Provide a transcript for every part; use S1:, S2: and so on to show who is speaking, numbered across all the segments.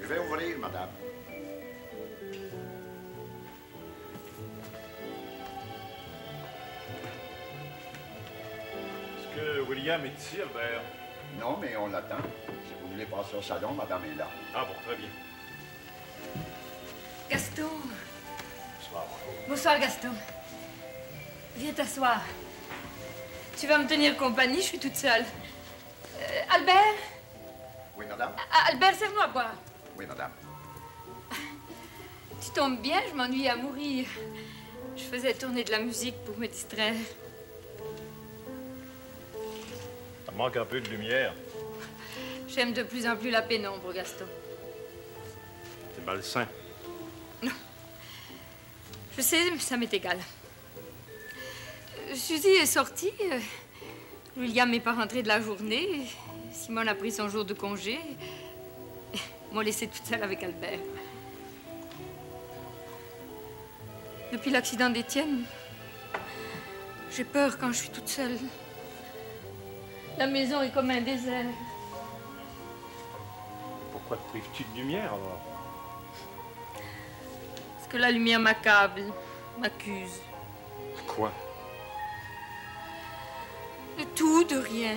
S1: Je vais ouvrir, madame.
S2: Est-ce que William est ici, Albert?
S1: Non, mais on l'attend. Si vous voulez passer au salon, madame est là.
S2: Ah bon, très bien.
S3: Gaston.
S2: Bonsoir.
S3: Bonsoir, Gaston. Viens t'asseoir. Tu vas me tenir compagnie, je suis toute seule. Albert?
S1: Oui, madame?
S3: Albert, serre-nous à boire.
S1: Oui, madame.
S3: Tu tombes bien, je m'ennuie à mourir. Je faisais tourner de la musique pour me distraire.
S2: Ça manque un peu de lumière.
S3: J'aime de plus en plus la pénombre, Gaston.
S2: C'est malsain.
S3: Non. Je sais, mais ça m'est égal. Suzy est sortie. William n'est pas rentré de la journée. Simone a pris son jour de congé. M'a laissée toute seule avec Albert. Depuis l'accident d'Étienne, j'ai peur quand je suis toute seule. La maison est comme un désert.
S2: Pourquoi te prives-tu de lumière, alors?
S3: Parce que la lumière m'accable, m'accuse.
S2: Quoi?
S3: De tout, de rien.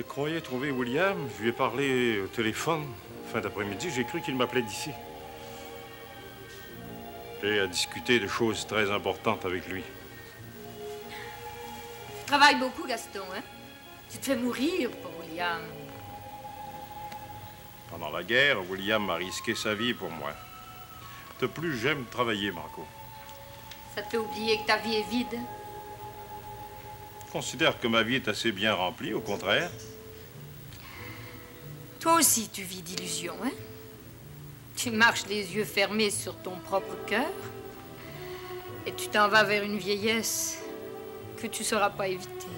S2: Croyais trouver William. Je lui ai parlé au téléphone. Fin d'après-midi, j'ai cru qu'il m'appelait d'ici. J'ai à discuter de choses très importantes avec lui.
S3: Tu travailles beaucoup, Gaston, hein? Tu te fais mourir pour William.
S2: Pendant la guerre, William a risqué sa vie pour moi. De plus, j'aime travailler, Marco.
S3: Ça te fait oublier que ta vie est vide?
S2: Je considère que ma vie est assez bien remplie, au contraire.
S3: Toi aussi, tu vis d'illusions, hein? Tu marches les yeux fermés sur ton propre cœur et tu t'en vas vers une vieillesse que tu ne sauras pas éviter.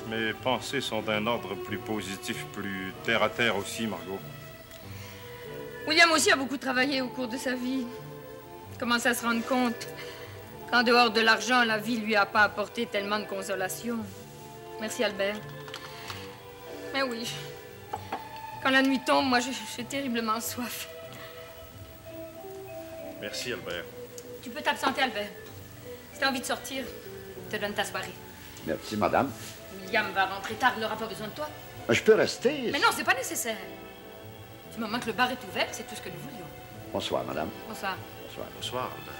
S2: Mes pensées sont d'un ordre plus positif, plus terre à terre aussi, Margot.
S3: William aussi a beaucoup travaillé au cours de sa vie. Il commence à se rendre compte qu'en dehors de l'argent, la vie lui a pas apporté tellement de consolation. Merci, Albert. Mais oui, quand la nuit tombe, moi, j'ai terriblement soif.
S2: Merci, Albert.
S3: Tu peux t'absenter, Albert. Si t'as envie de sortir, je te donne ta soirée.
S1: Merci, madame.
S3: William va rentrer tard, il n'aura pas besoin de toi.
S1: Je peux rester.
S3: Mais non, c'est pas nécessaire. Du moment que le bar est ouvert, c'est tout ce que nous voulions.
S1: Bonsoir, madame.
S3: Bonsoir.
S1: Bonsoir.
S2: Bonsoir, Albert.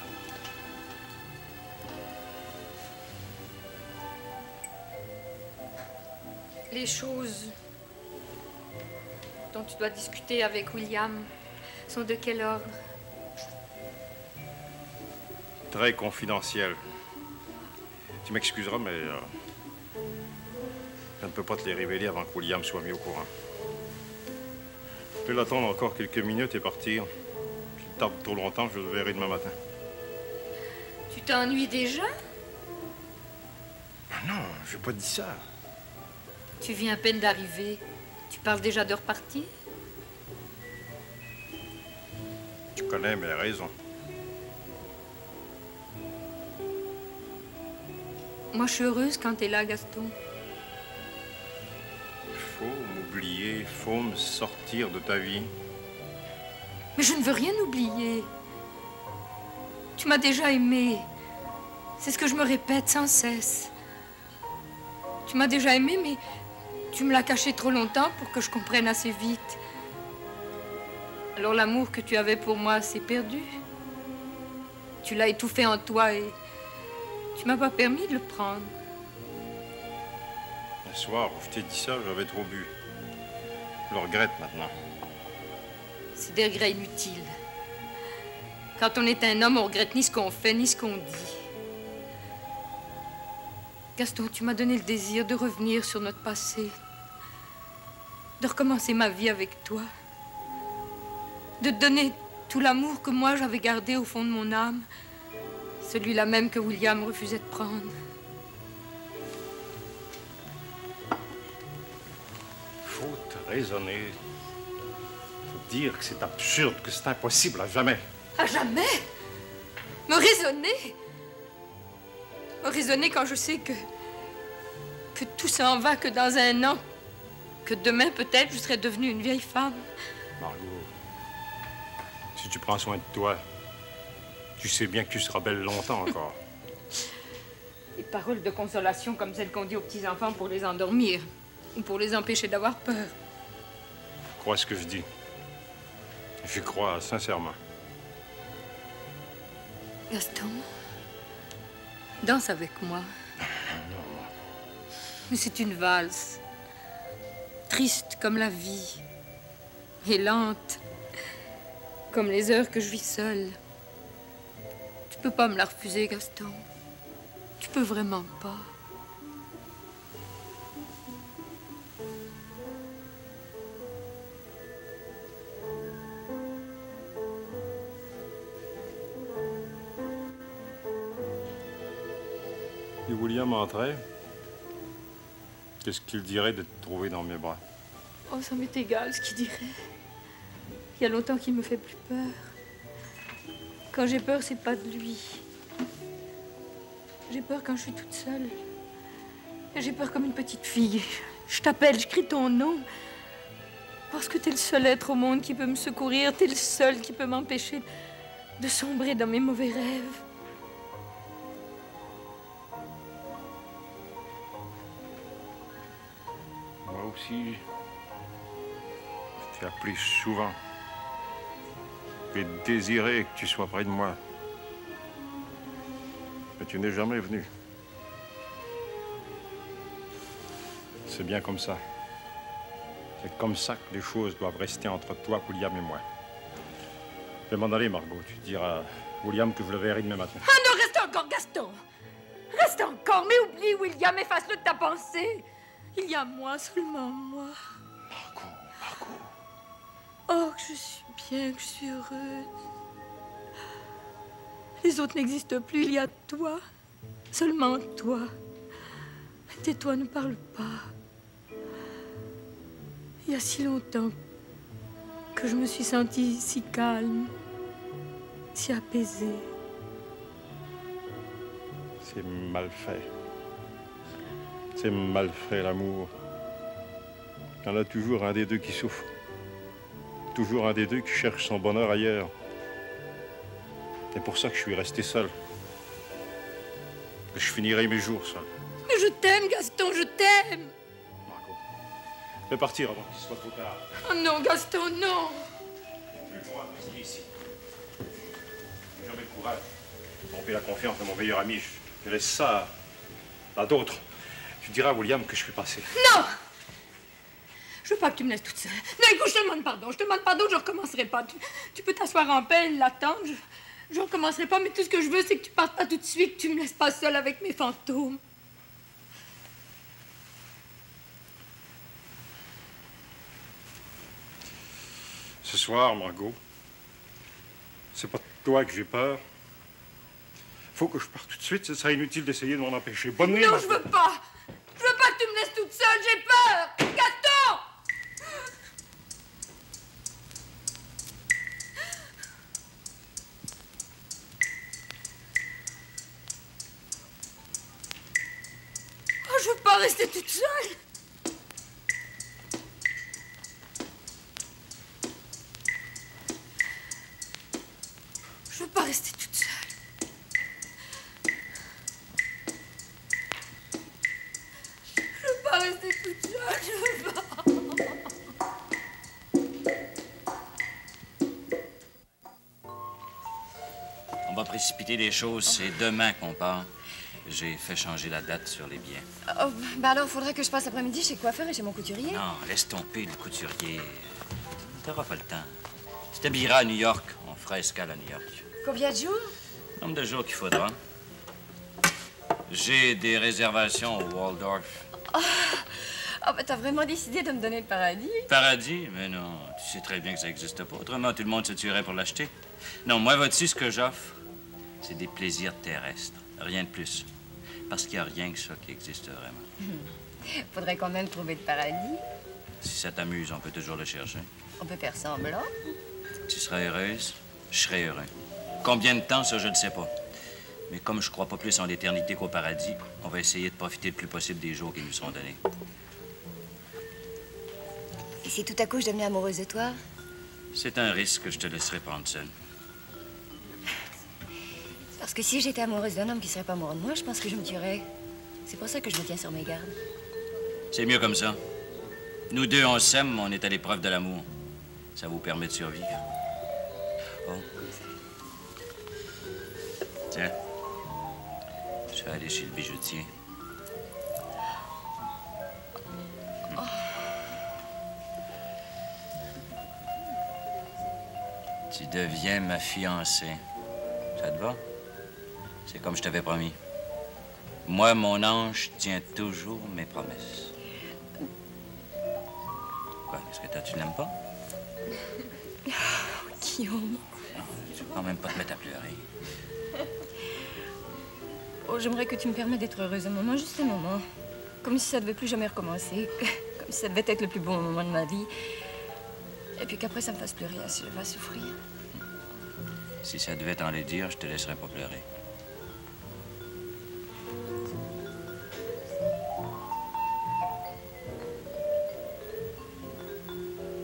S3: Les choses dont tu dois discuter avec William sont de quel ordre?
S2: Très confidentiel. Tu m'excuseras, mais je ne peux pas te les révéler avant que William soit mis au courant. Je peux l'attendre encore quelques minutes et partir. Si je tarde trop longtemps, je le verrai demain matin.
S3: Tu Tu t'ennuies déjà?
S2: Ah non, je n'ai pas dit ça.
S3: Tu viens à peine d'arriver. Tu parles déjà de repartir?
S2: Tu connais mes raisons.
S3: Moi, je suis heureuse quand t'es là, Gaston.
S2: Il faut m'oublier, il faut me sortir de ta vie.
S3: Mais je ne veux rien oublier. Tu m'as déjà aimé. C'est ce que je me répète sans cesse. Tu m'as déjà aimé, mais tu me l'as caché trop longtemps pour que je comprenne assez vite. Alors l'amour que tu avais pour moi s'est perdu. Tu l'as étouffé en toi et tu m'as pas permis de le prendre.
S2: Le soir où je t'ai dit ça, j'avais trop bu. Je le regrette maintenant.
S3: C'est des regrets inutiles. Quand on est un homme, on regrette ni ce qu'on fait, ni ce qu'on dit. Gaston, tu m'as donné le désir de revenir sur notre passé, de recommencer ma vie avec toi, de te donner tout l'amour que moi j'avais gardé au fond de mon âme, celui-là même que William refusait de prendre.
S2: Faut te raisonner. Faut dire que c'est absurde, que c'est impossible à jamais.
S3: À jamais? Me raisonner? Me raisonner quand je sais que tout s'en va, que dans un an, que demain peut-être je serai devenue une vieille femme.
S2: Margot, si tu prends soin de toi, tu sais bien que tu seras belle longtemps encore.
S3: Des paroles de consolation comme celles qu'on dit aux petits-enfants pour les endormir ou pour les empêcher d'avoir peur.
S2: Crois ce que je dis. Je crois sincèrement.
S3: Gaston, danse avec moi. Mais c'est une valse, triste comme la vie, et lente, comme les heures que je vis seule. Tu peux pas me la refuser, Gaston. Tu peux vraiment pas.
S2: Si William entrait, qu'est-ce qu'il dirait de te trouver dans mes bras?
S3: Oh, ça m'est égal ce qu'il dirait. Il y a longtemps qu'il me fait plus peur. Quand j'ai peur, c'est pas de lui. J'ai peur quand je suis toute seule. Et j'ai peur comme une petite fille. Je t'appelle, je crie ton nom. Parce que t'es le seul être au monde qui peut me secourir. T'es le seul qui peut m'empêcher de sombrer dans mes mauvais rêves.
S2: Moi aussi, je t'ai appelé souvent. J'ai désiré que tu sois près de moi. Mais tu n'es jamais venu. C'est bien comme ça. C'est comme ça que les choses doivent rester entre toi, William et moi. Je vais m'en aller, Margot. Tu diras à William que je le verrai demain matin.
S3: Ah non, reste encore, Gaston! Reste encore, mais oublie William, efface-le de ta pensée. Il y a moi, seulement moi.
S2: Margot.
S3: Oh, que je suis bien, que je suis heureuse. Les autres n'existent plus, il y a toi. Seulement toi. Tais-toi, ne parle pas. Il y a si longtemps que je me suis sentie si calme, si apaisée.
S2: C'est mal fait. C'est mal fait, l'amour. Il y en a toujours un des deux qui souffre. Toujours un des deux qui cherche son bonheur ailleurs. C'est pour ça que je suis resté seul. Que je finirai mes jours seul.
S3: Mais je t'aime, Gaston, je t'aime.
S2: Margot, je vais partir avant qu'il soit trop tard.
S3: Oh non, Gaston, non.
S2: Plus moi, rester ici. J'ai jamais le courage de tromper la confiance de mon meilleur ami. Je laisse ça à d'autres. Tu diras à William que je suis passé.
S3: Non! Je veux pas que tu me laisses toute seule. Non, écoute, je te demande pardon. Je te demande pardon, je recommencerai pas. Tu peux t'asseoir en paix et l'attendre. Je recommencerai pas, mais tout ce que je veux, c'est que tu partes pas tout de suite, que tu me laisses pas seule avec mes fantômes.
S2: Ce soir, Margot, c'est pas de toi que j'ai peur. faut que je parte tout de suite. Ce serait inutile d'essayer de m'en empêcher. Bonne nuit.
S3: Non, je veux pas. Je veux pas que tu me laisses toute seule. J'ai peur. Gaston! Oh, je veux pas rester toute seule. Je veux pas rester toute seule. Je veux pas rester toute seule, je veux pas.
S4: On va précipiter les choses, c'est demain qu'on part. J'ai fait changer la date sur les billets.
S5: Oh, bah alors, faudrait que je passe l'après-midi chez le coiffeur et chez mon couturier.
S4: Non, laisse tomber le couturier. T'auras pas le temps. Tu t'habilleras à New York. On fera escale à New York.
S5: Combien de jours?
S4: Nombre de jours qu'il faudra. J'ai des réservations au Waldorf.
S5: Ah, bah t'as vraiment décidé de me donner le paradis?
S4: Paradis? Mais non, tu sais très bien que ça n'existe pas. Autrement, tout le monde se tuerait pour l'acheter. Non, moi, vois-tu, ce que j'offre, c'est des plaisirs terrestres. Rien de plus. Parce qu'il n'y a rien que ça qui existe vraiment.
S5: Faudrait quand même trouver le paradis.
S4: Si ça t'amuse, on peut toujours le chercher.
S5: On peut faire semblant.
S4: Tu seras heureuse, je serai heureux. Combien de temps, ça, je ne sais pas. Mais comme je crois pas plus en l'éternité qu'au paradis, on va essayer de profiter le plus possible des jours qui nous seront donnés.
S5: Et si tout à coup je devenais amoureuse de toi?
S4: C'est un risque que je te laisserai prendre seul.
S5: Parce que si j'étais amoureuse d'un homme qui serait pas amoureux de moi, je pense que je me tuerais. C'est pour ça que je me tiens sur mes gardes.
S4: C'est mieux comme ça. Nous deux, on s'aime, on est à l'épreuve de l'amour. Ça vous permet de survivre. Oh. Tiens. Je vais aller chez le bijoutier. Tu deviens ma fiancée. Ça te va? C'est comme je t'avais promis. Moi, mon ange, tiens toujours mes promesses. Quoi, qu'est-ce que t'as? Tu l'aimes pas?
S5: Guillaume.
S4: Tu veux quand même pas te mettre à pleurer.
S5: Oh, j'aimerais que tu me permettes d'être heureuse un moment, juste un moment. Comme si ça devait plus jamais recommencer. Comme si ça devait être le plus beau moment de ma vie. Et puis qu'après, ça me fasse pleurer si je vais souffrir.
S4: Si ça devait t'en les dire, je te laisserais pas pleurer.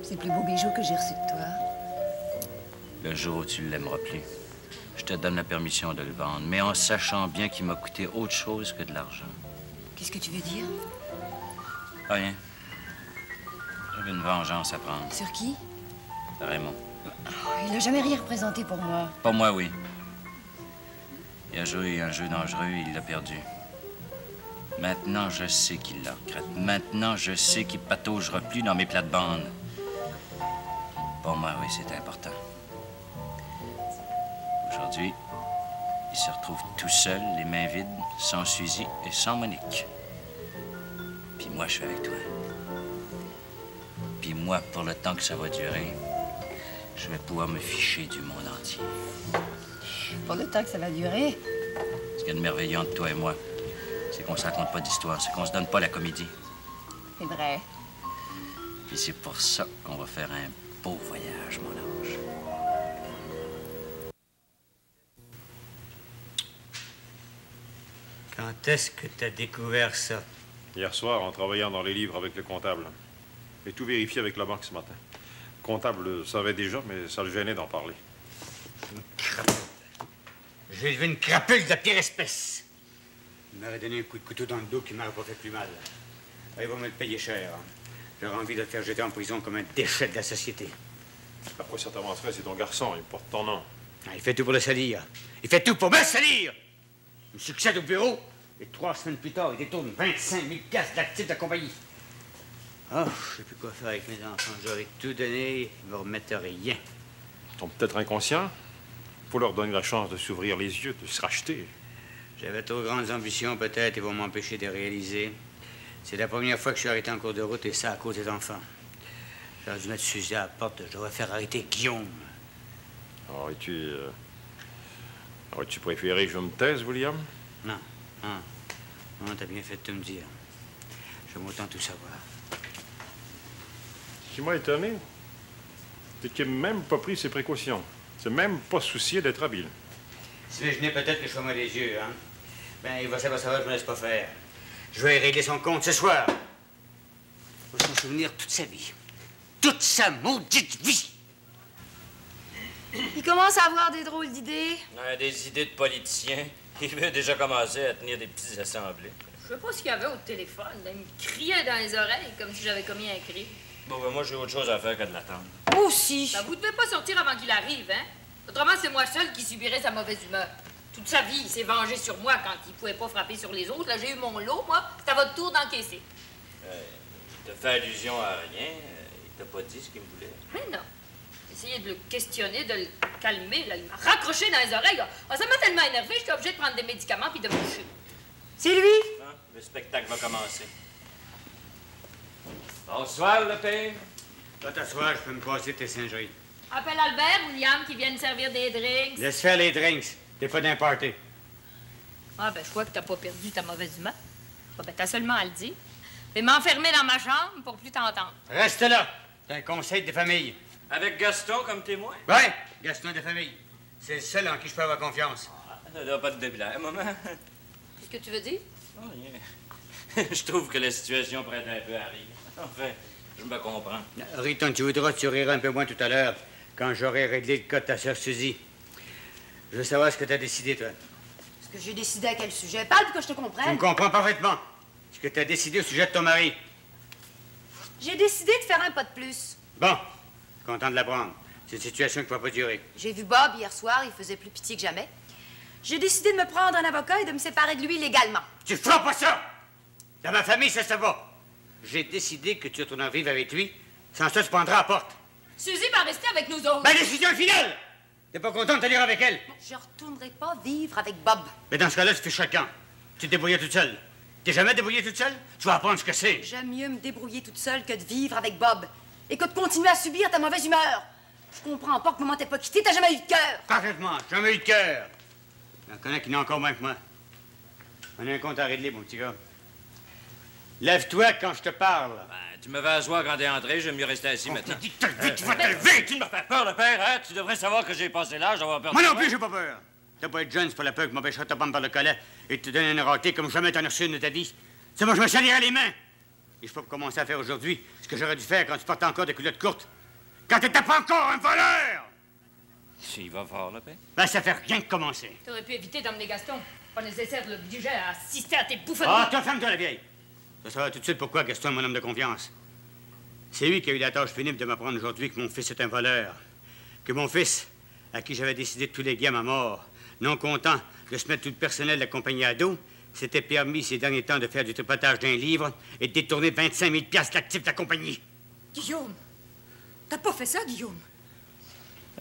S5: C'est le plus beau bijou que j'ai reçu de toi.
S4: Le jour où tu ne l'aimeras plus, je te donne la permission de le vendre, mais en sachant bien qu'il m'a coûté autre chose que de l'argent.
S5: Qu'est-ce que tu veux dire?
S4: Rien. J'avais une vengeance à prendre.
S5: Sur qui?
S4: Raymond.
S5: Oh, il n'a jamais rien représenté pour moi.
S4: Pas moi, oui. Il a joué un jeu dangereux et il l'a perdu. Maintenant, je sais qu'il le regrette. Maintenant, je sais qu'il pataugera plus dans mes plates-bandes. Pour moi, oui, c'est important. Aujourd'hui, il se retrouve tout seul, les mains vides, sans Suzy et sans Monique. Puis moi, je suis avec toi. Puis moi, pour le temps que ça va durer, je vais pouvoir me ficher du monde entier.
S5: Pour le temps que ça va durer.
S4: Ce qu'il y a de merveilleux entre toi et moi, c'est qu'on ne se raconte pas d'histoire, c'est qu'on se donne pas la comédie.
S5: C'est vrai.
S4: Puis c'est pour ça qu'on va faire un beau voyage, mon ange.
S6: Quand est-ce que t'as découvert ça?
S2: Hier soir, en travaillant dans les livres avec le comptable. J'ai tout vérifié avec la banque ce matin. Le comptable le savait déjà, mais ça le gênait d'en parler.
S6: Une crapule. J'ai élevé une crapule de la pire espèce. Il m'aurait donné un coup de couteau dans le dos qui m'aurait pas fait plus mal. Il va me le payer cher. J'aurais envie de le faire jeter en prison comme un déchet de la société.
S2: Après, ça t'avancerait, c'est ton garçon, il porte ton nom.
S6: Il fait tout pour le salir. Il fait tout pour me salir! Il me succède au bureau, et 3 semaines plus tard, il détourne 25 000 piastres d'actifs de la compagnie. Ah, je sais plus quoi faire avec mes enfants. J'aurais tout donné, ils me remettent rien.
S2: Ils sont peut-être inconscients. Faut leur donner la chance de s'ouvrir les yeux, de se racheter.
S6: J'avais trop grandes ambitions, peut-être, ils vont m'empêcher de réaliser. C'est la première fois que je suis arrêté en cours de route, et ça à cause des enfants. J'aurais dû mettre Suzy à la porte, j'aurais fait arrêter Guillaume.
S2: Alors, et tu... Aurais-tu préféré que je me taise, William?
S6: Non, non. Non, t'as bien fait de me dire. J'aime autant tout savoir.
S2: Ce qui m'a étonné, c'est qu'il n'a même pas pris ses précautions. Il s'est même pas soucié d'être habile.
S6: S'imaginez peut-être que je sois moi les yeux, hein? Ben, il va savoir, je me laisse pas faire. Je vais régler son compte ce soir. Il va s'en souvenir toute sa vie. Toute sa maudite vie!
S5: Il commence à avoir des drôles d'idées.
S4: Ouais, des idées de politicien. Il veut déjà commencer à tenir des petites assemblées.
S3: Je sais pas ce qu'il y avait au téléphone. Là, il me criait dans les oreilles comme si j'avais commis un crime.
S4: Bon, ben moi, j'ai autre chose à faire que de l'attendre.
S5: Moi aussi.
S3: Ben, vous devez pas sortir avant qu'il arrive, hein? Autrement, c'est moi seul qui subirais sa mauvaise humeur. Toute sa vie, il s'est vengé sur moi quand il pouvait pas frapper sur les autres. Là, j'ai eu mon lot, moi. C'est à votre tour d'encaisser.
S4: Il te fait allusion à rien. Il t'a pas dit ce qu'il me voulait.
S3: Mais non. J'ai essayé de le questionner, de le calmer. Là, il m'a raccroché dans les oreilles. Ah, ça m'a tellement énervé, j'étais obligée de prendre des médicaments puis de me coucher.
S5: C'est lui.
S4: Hein? Le spectacle va commencer. Bonsoir, le père.
S6: Va t'asseoir, je peux me passer tes singeries.
S3: Appelle Albert, William, qui viennent servir des drinks.
S6: Laisse faire les drinks. T'es pas d'un party.
S3: Ah, ben, je vois que t'as pas perdu ta mauvaise humeur. Ah, ben, t'as seulement à le dire. Je vais m'enfermer dans ma chambre pour plus t'entendre.
S6: Reste là. C'est un conseil de famille.
S4: Avec Gaston comme témoin?
S6: Ouais, Gaston de famille. C'est le seul en qui je peux avoir confiance.
S4: Ça doit pas te déplaire, maman.
S3: Qu'est-ce que tu veux dire?
S4: Oh, rien. Je trouve que la situation prête un peu à rire. Enfin, je me comprends.
S6: Ris tant que tu voudras, tu riras un peu moins tout à l'heure, quand j'aurai réglé le cas de ta sœur Suzy. Je veux savoir ce que t'as décidé, toi.
S5: Ce que j'ai décidé à quel sujet? Parle pour que je te
S6: Tu me
S5: comprenne.
S6: comprends parfaitement. Ce que t'as décidé au sujet de ton mari.
S5: J'ai décidé de faire un pas de plus.
S6: Bon, je suis content de l'apprendre. C'est une situation qui ne va pas durer.
S5: J'ai vu Bob hier soir, il faisait plus pitié que jamais. J'ai décidé de me prendre un avocat et de me séparer de lui légalement.
S6: Tu feras pas ça! Dans ma famille, ça va. J'ai décidé que tu retourneras vivre avec lui. Sans ça, tu prendras à la porte.
S3: Suzy va rester avec nous autres.
S6: Ma décision est finale! T'es pas content de te lire avec elle?
S5: Je retournerai pas vivre avec Bob.
S6: Mais dans ce cas-là, tu fais chacun. Tu te débrouilles toute seule. T'es jamais débrouillée toute seule? Tu vas apprendre ce que c'est.
S5: J'aime mieux me débrouiller toute seule que de vivre avec Bob. Et que de continuer à subir ta mauvaise humeur. Je comprends pas que maman t'ait pas quitté, t'as jamais eu de cœur.
S6: Parfaitement, jamais eu de cœur. Il y en connaît qui n'ont encore moins que moi. On a un compte à régler, mon petit gars. Lève-toi quand je te parle.
S4: Ben, tu me vas asseoir quand t'es entré, j'aime mieux rester assis maintenant.
S6: Dis, te lever, tu vas te lever!
S4: Tu me fais peur, le père, hein? Tu devrais savoir que j'ai passé l'âge d'avoir peur.
S6: Moi non plus, j'ai pas peur. T'as pas être jeune, c'est pas la peur que m'empêchera de te prendre par le collet et de te donner une raté comme jamais t'en as reçu une de ta vie. C'est moi, je me salirais les mains. Et je peux commencer à faire aujourd'hui ce que j'aurais dû faire quand tu portais encore des culottes courtes. Quand t'étais pas encore un voleur!
S4: Tu y vas fort, le père?
S6: Ben, ça fait rien que commencer.
S3: T'aurais pu éviter d'emmener Gaston. Pas nécessaire de l'obliger à assister à tes bouffonneries.
S6: Ah, toi, ferme-toi, la vieille. Tu savoir tout de suite pourquoi Gaston est mon homme de confiance. C'est lui qui a eu la tâche pénible de m'apprendre aujourd'hui que mon fils est un voleur. Que mon fils, à qui j'avais décidé de tous les gammes à mort, non content de se mettre tout le personnel de la compagnie à dos, s'était permis ces derniers temps de faire du tripotage d'un livre et de détourner 25 000 piastres d'actifs de la compagnie.
S5: Guillaume, t'as pas fait ça, Guillaume?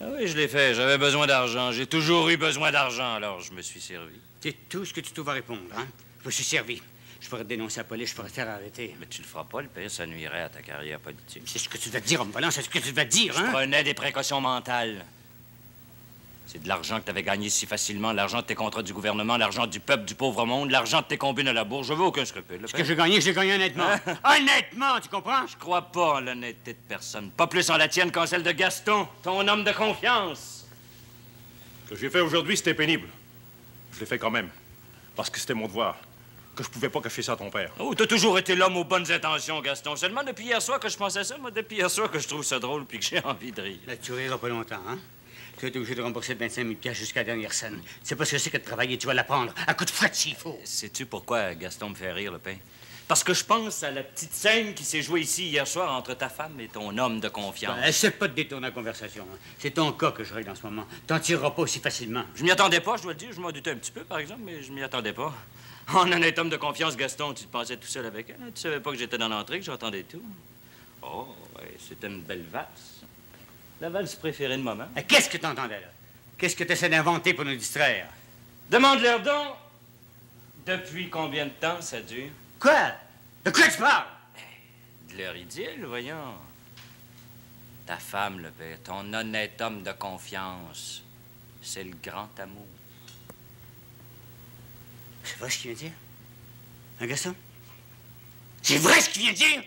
S4: Ah oui, je l'ai fait. J'avais besoin d'argent. J'ai toujours eu besoin d'argent, alors je me suis servi.
S6: C'est tout ce que tu trouves à répondre, hein? Je me suis servi. Je pourrais te dénoncer à la police, je pourrais te faire arrêter.
S4: Mais tu le feras pas, le pire, ça nuirait à ta carrière politique.
S6: C'est ce que tu vas te dire, homme volant, c'est ce que tu vas te dire,
S4: Je
S6: hein?
S4: prenais des précautions mentales. C'est de l'argent que tu avais gagné si facilement, l'argent de tes contrats du gouvernement, l'argent du peuple, du pauvre monde, l'argent de tes combines à la bourse. Je veux aucun scrupule.
S6: Ce que j'ai gagné honnêtement. Honnêtement, tu comprends?
S4: Je crois pas en l'honnêteté de personne. Pas plus en la tienne qu'en celle de Gaston, ton homme de confiance.
S2: Ce que j'ai fait aujourd'hui, c'était pénible. Je l'ai fait quand même. Parce que c'était mon devoir. Que je pouvais pas cacher ça à ton père.
S4: Oh, t'as toujours été l'homme aux bonnes intentions, Gaston. Seulement depuis hier soir que je pensais ça, moi, depuis hier soir que je trouve ça drôle puis que j'ai envie de rire.
S6: Là, tu riras pas longtemps, hein? Tu vas être obligé de rembourser 25 000 piastres jusqu'à la dernière scène. Tu sais pas ce que c'est que de travailler, tu vas l'apprendre. À coup de fouette, s'il faut.
S4: Sais-tu pourquoi Gaston me fait rire, le pain? Parce que je pense à la petite scène qui s'est jouée ici hier soir entre ta femme et ton homme de confiance.
S6: Essaie pas de détourner la conversation. Hein. C'est ton cas que je règle en ce moment. T'en tireras pas aussi facilement.
S4: Je m'y attendais pas, je dois le dire. Je m'en doutais un petit peu, par exemple, mais je m'y attendais pas. En honnête homme de confiance, Gaston, tu te pensais tout seul avec elle. Hein? Tu savais pas que j'étais dans l'entrée, que j'entendais tout. Oh, ouais, c'était une belle valse. La valse préférée de maman.
S6: Qu'est-ce que t'entendais, là? Qu'est-ce que t'essaies d'inventer pour nous distraire?
S4: Demande-leur donc, depuis combien de temps ça dure?
S6: Quoi? De quoi tu parles?
S4: De leur idylle, voyons. Ta femme, le père, ton honnête homme de confiance, c'est le grand amour.
S6: C'est vrai ce qu'il vient de dire? Hein, Gaston? C'est vrai ce qu'il vient de dire?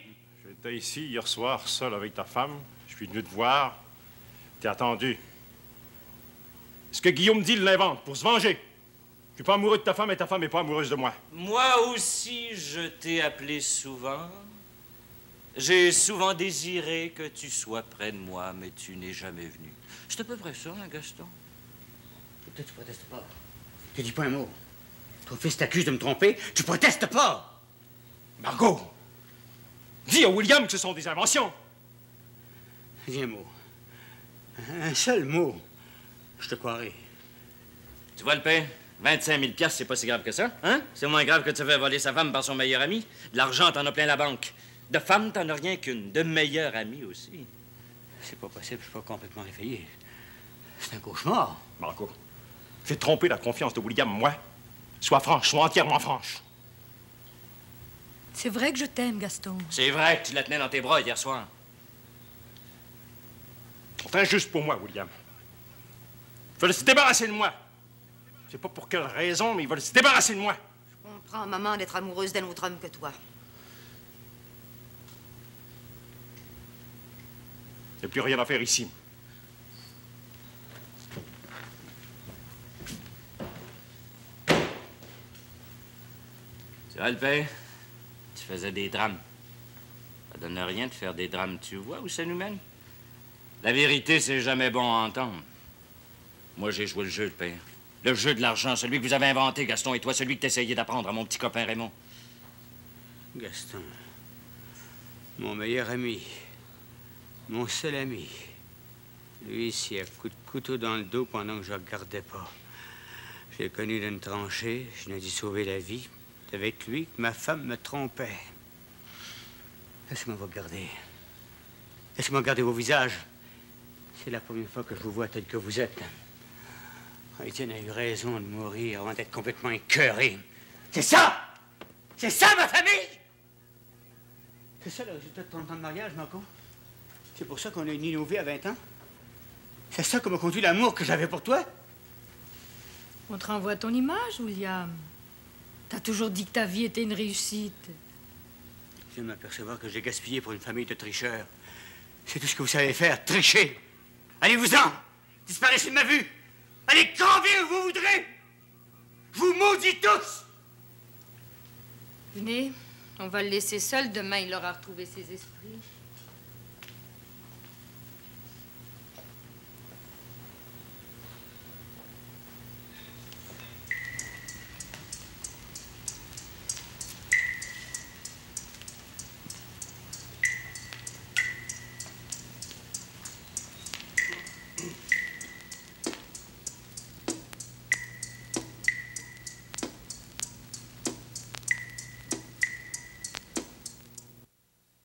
S2: J'étais ici hier soir, seul avec ta femme. Je suis venu te voir. T'es attendu. Ce que Guillaume dit, il l'invente pour se venger. Je suis pas amoureux de ta femme et ta femme n'est pas amoureuse de moi.
S4: Moi aussi, je t'ai appelé souvent. J'ai souvent désiré que tu sois près de moi, mais tu n'es jamais venu. C'est à peu près ça, hein, Gaston?
S6: Toi, tu protestes pas. Tu dis pas un mot. Ton fils t'accuse de me tromper, tu protestes pas!
S2: Margot! Dis à William que ce sont des inventions!
S6: Dis un mot. Un seul mot. Je te croirai.
S4: Tu vois le pain? 25 000 $, c'est pas si grave que ça, hein? C'est moins grave que de se faire voler sa femme par son meilleur ami. De l'argent, t'en as plein la banque. De femmes, t'en as rien qu'une. De meilleure amie aussi.
S6: C'est pas possible, je suis pas complètement réveillé. C'est un cauchemar.
S2: Margot, j'ai trompé la confiance de William, moi. Sois franche, sois entièrement franche.
S3: C'est vrai que je t'aime, Gaston.
S4: C'est vrai que tu la tenais dans tes bras hier soir.
S2: C'est injuste pour moi, William. Ils veulent se débarrasser de moi. Je sais pas pour quelle raison, mais ils veulent se débarrasser de moi.
S7: Je comprends, maman, d'être amoureuse d'un autre homme que toi.
S2: Il n'y a plus rien à faire ici.
S4: Tu vois, le père? Tu faisais des drames. Ça donne rien de faire des drames. Tu vois où ça nous mène? La vérité, c'est jamais bon à entendre. Moi, j'ai joué le jeu, le père. Le jeu de l'argent, celui que vous avez inventé, Gaston, et toi, celui que t'essayais d'apprendre à mon petit copain Raymond.
S6: Gaston, mon meilleur ami, mon seul ami. Lui, ici, à coup de couteau dans le dos pendant que je ne regardais pas. Je l'ai connu d'une tranchée, je n'ai dû sauver la vie. C'est avec lui que ma femme me trompait. Laissez-moi vous regarder. Laissez-moi regarder vos visages. C'est la première fois que je vous vois tel que vous êtes. Étienne a eu raison de mourir avant d'être complètement écœuré. C'est ça! C'est ça, ma famille! C'est ça le résultat de ton temps de mariage, Marco? C'est pour ça qu'on a uni nos vies à 20 ans? C'est ça qui m'a conduit l'amour que j'avais pour toi?
S3: On te renvoie ton image, William. T'as toujours dit que ta vie était une réussite.
S6: Je viens de m'apercevoir que j'ai gaspillé pour une famille de tricheurs. C'est tout ce que vous savez faire, tricher. Allez-vous-en! Disparaissez de ma vue! Allez crever où vous voudrez! Je vous maudis tous!
S3: Venez, on va le laisser seul. Demain, il aura retrouvé ses esprits.